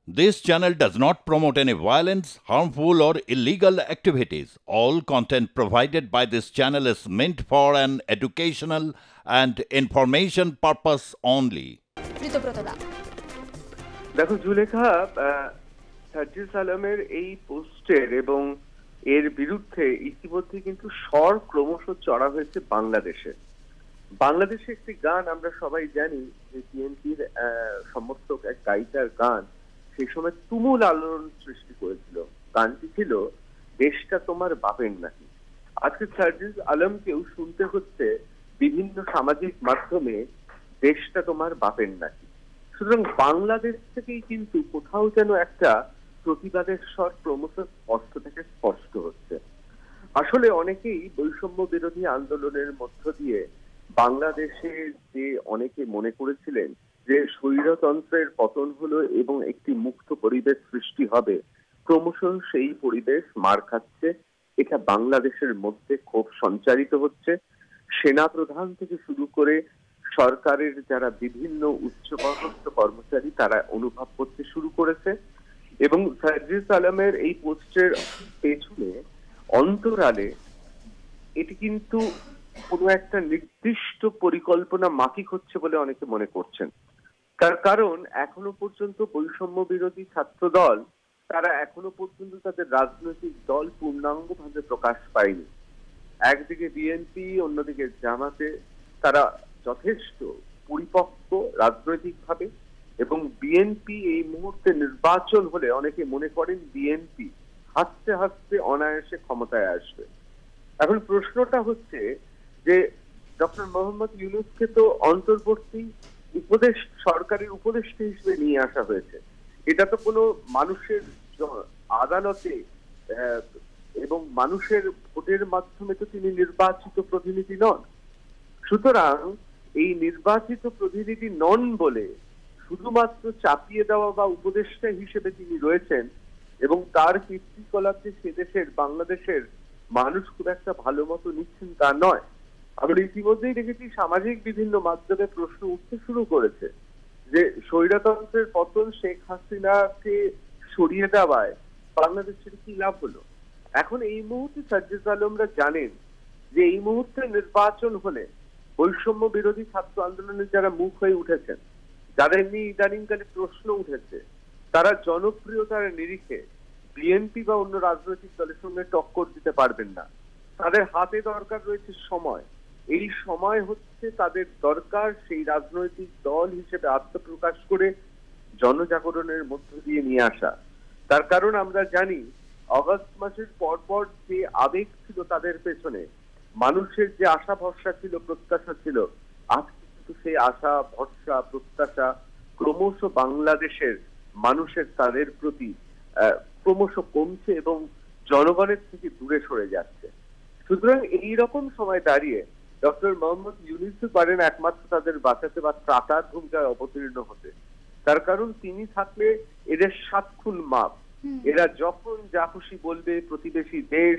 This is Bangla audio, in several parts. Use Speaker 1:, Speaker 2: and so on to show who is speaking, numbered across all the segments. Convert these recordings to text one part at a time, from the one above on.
Speaker 1: This channel does not promote any violence, harmful, or illegal activities. All content provided by this channel is meant for an educational and information purpose only.
Speaker 2: দেখো জুলেখা, সার্জিস আলমের এই পোস্টের এবং এর বিরুদ্ধে ইতিমধ্যে কিন্তু স্বর ক্রমশ চড়া হয়েছে বাংলাদেশে। বাংলাদেশে একটি গান আমরা সবাই জানি যে বিএনপির সমর্থক এক গায়িকার গান সেই সময় তুমুল আলোড়ন সৃষ্টি করেছিল। গানটি ছিল দেশটা তোমার বাপের নাকি। আজকে সার্জিস আলমকেও শুনতে হচ্ছে বিভিন্ন সামাজিক মাধ্যমে দেশটা তোমার বাপের নাকি। সুতরাং বাংলাদেশ থেকেই কিন্তু কোথাও যেন একটা প্রতিবাদের স্বর ক্রমশ স্পষ্ট থেকে স্পষ্ট হচ্ছে। আসলে অনেকেই বৈষম্য বিরোধী আন্দোলনের মধ্য দিয়ে বাংলাদেশে যে অনেকে মনে করেছিলেন যে স্বৈরতন্ত্রের পতন হলো এবং একটি মুক্ত পরিবেশ সৃষ্টি হবে, ক্রমশ সেই পরিবেশ মার খাচ্ছে। এটা বাংলাদেশের মধ্যে ক্ষোভ সঞ্চারিত হচ্ছে। সেনা প্রধান থেকে শুরু করে সরকারের যারা বিভিন্ন উচ্চপদস্থ কর্মচারী তারা অনুভব করতে শুরু করেছে। এবং সার্জিস আলমের এই পোস্টের পেছনে অন্তরালে এটি কিন্তু কোনো একটা নির্দিষ্ট পরিকল্পনা মাফিক হচ্ছে বলে অনেকে মনে করছেন। তার কারণ এখনো পর্যন্ত বৈষম্য বিরোধী ছাত্র দল তারা এখনো পর্যন্ত তাদের রাজনৈতিক দল পূর্ণাঙ্গভাবে প্রকাশ পায়নি। একদিকে বিএনপি, অন্যদিকে জামাতে তারা যথেষ্ট পরিপক্ক রাজনৈতিকভাবে, এবং বিএনপি এই মুহূর্তে নির্বাচন হলে অনেকে মনে করেন বিএনপি হাসতে হাসতে অনায়াসে ক্ষমতায় আসবে। এখন প্রশ্নটা হচ্ছে যে ডক্টর মোহাম্মদ ইউনূসকে তো অন্তর্বর্তী সরকারের উপদেষ্টা হিসেবে নিয়ে আসা হয়েছে। এটা তো কোনো মানুষের আদালতে এবং মানুষের ভোটের মাধ্যমে তো তিনি নির্বাচিত প্রতিনিধি নন। সুতরাং এই নির্বাচিত প্রতিনিধি নন বলে শুধুমাত্র চাপিয়ে দেওয়া বা উপদেষ্টা হিসেবে তিনি রয়েছেন এবং তার কীর্তিকলাপ যে সে দেশের বাংলাদেশের মানুষ খুব একটা ভালো মতো নিচ্ছেন তা নয়। আমরা ইতিমধ্যেই দেখেছি সামাজিক বিভিন্ন মাধ্যমে প্রশ্ন উঠতে শুরু করেছে যে স্বৈরতন্ত্রের পতন, শেখ হাসিনাকে সরিয়ে দেওয়ায় বাংলাদেশের কি লাভ হলো। এখন এই মুহূর্তে সার্জিস আলমরা জানেন যে এই মুহূর্তে নির্বাচন হলে বৈষম্য বিরোধী ছাত্র আন্দোলনের যারা মুখ হয়ে উঠেছেন, যাদের নিয়ে ইদানিংকালে প্রশ্ন উঠেছে, তারা জনপ্রিয়তার নিরিখে বিএনপি বা অন্য রাজনৈতিক দলের সঙ্গে টক্কর দিতে পারবেন না। তাদের হাতে দরকার রয়েছে সময়। এই সময় হচ্ছে তাদের দরকার সেই রাজনৈতিক দল হিসেবে আত্মপ্রকাশ করে জনজাগরণের মধ্য দিয়ে নিয়ে আসা। তার কারণ আমরা জানি অগস্ট মাসের পরপর যে আবেগ ছিল তাদের পেছনে, মানুষের যে আশা ভরসা ছিল, প্রত্যাশা ছিল, আজ কিন্তু সেই আশা ভরসা প্রত্যাশা ক্রমশ বাংলাদেশের মানুষের তাদের প্রতি ক্রমশ কমছে এবং জনগণের থেকে দূরে সরে যাচ্ছে। সুতরাং এইরকম সময় দাঁড়িয়ে ডক্টর মোহাম্মদ ইউনূস পারেন একমাত্র তাদের বাঁচাতে বা ত্রাতার ভূমিকায় অবতীর্ণ হতে। তার কারণ তিনি থাকলে এদের 7 খুন মাপ। এরা যখন যা খুশি বলবে, প্রতিবেশী দেশ,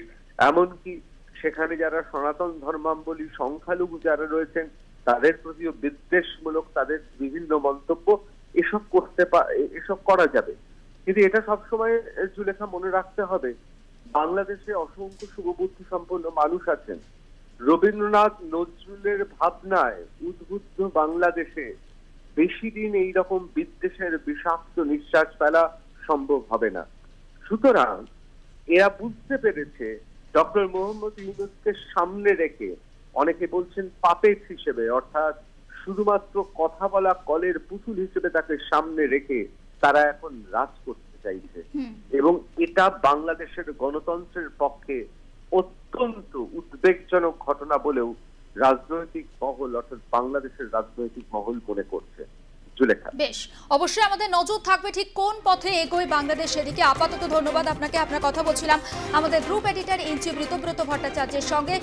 Speaker 2: এমনকি সেখানে যারা সনাতন ধর্মাবলম্বী সংখ্যালঘু যারা রয়েছেন তাদের প্রতিও বিদ্বেষমূলক তাদের বিভিন্ন মন্তব্য, এসব করা যাবে। কিন্তু এটা সবসময় জুলেখা মনে রাখতে হবে, বাংলাদেশে অসংখ্য শুভবুদ্ধি সম্পন্ন মানুষ আছেন। রবীন্দ্রনাথ নজরুলের ভাবনায় উদ্বুদ্ধ বাংলাদেশে বেশি দিন এইরকম বিদ্বেষের বিষাক্ত নিঃশ্বাস ফেলা সম্ভব হবে না। সুতরাং এরা বুঝতে পেরেছে ডক্টর মোহাম্মদ ইউনূসকে সামনে রেখে, অনেকে বলছেন পাপেট হিসেবে, অর্থাৎ শুধুমাত্র কথা বলা কলের পুতুল হিসেবে তাকে সামনে রেখে তারা এখন রাজ করতে চাইছে। এবং এটা বাংলাদেশের গণতন্ত্রের পক্ষে অত্যন্ত উদ্বেগজনক ঘটনা বলেও রাজনৈতিক মহল, অর্থাৎ বাংলাদেশের রাজনৈতিক মহল মনে করছে। জুলেখা,
Speaker 3: বেশ, অবশ্যই আমাদের নজর থাকবে ঠিক কোন পথে এগোয় বাংলাদেশ সেদিকে। আপাতত ধন্যবাদ আপনাকে। আপনার কথা বলছিলাম আমাদের group editor in chief Ritabrata ভট্টাচার্যের সঙ্গে।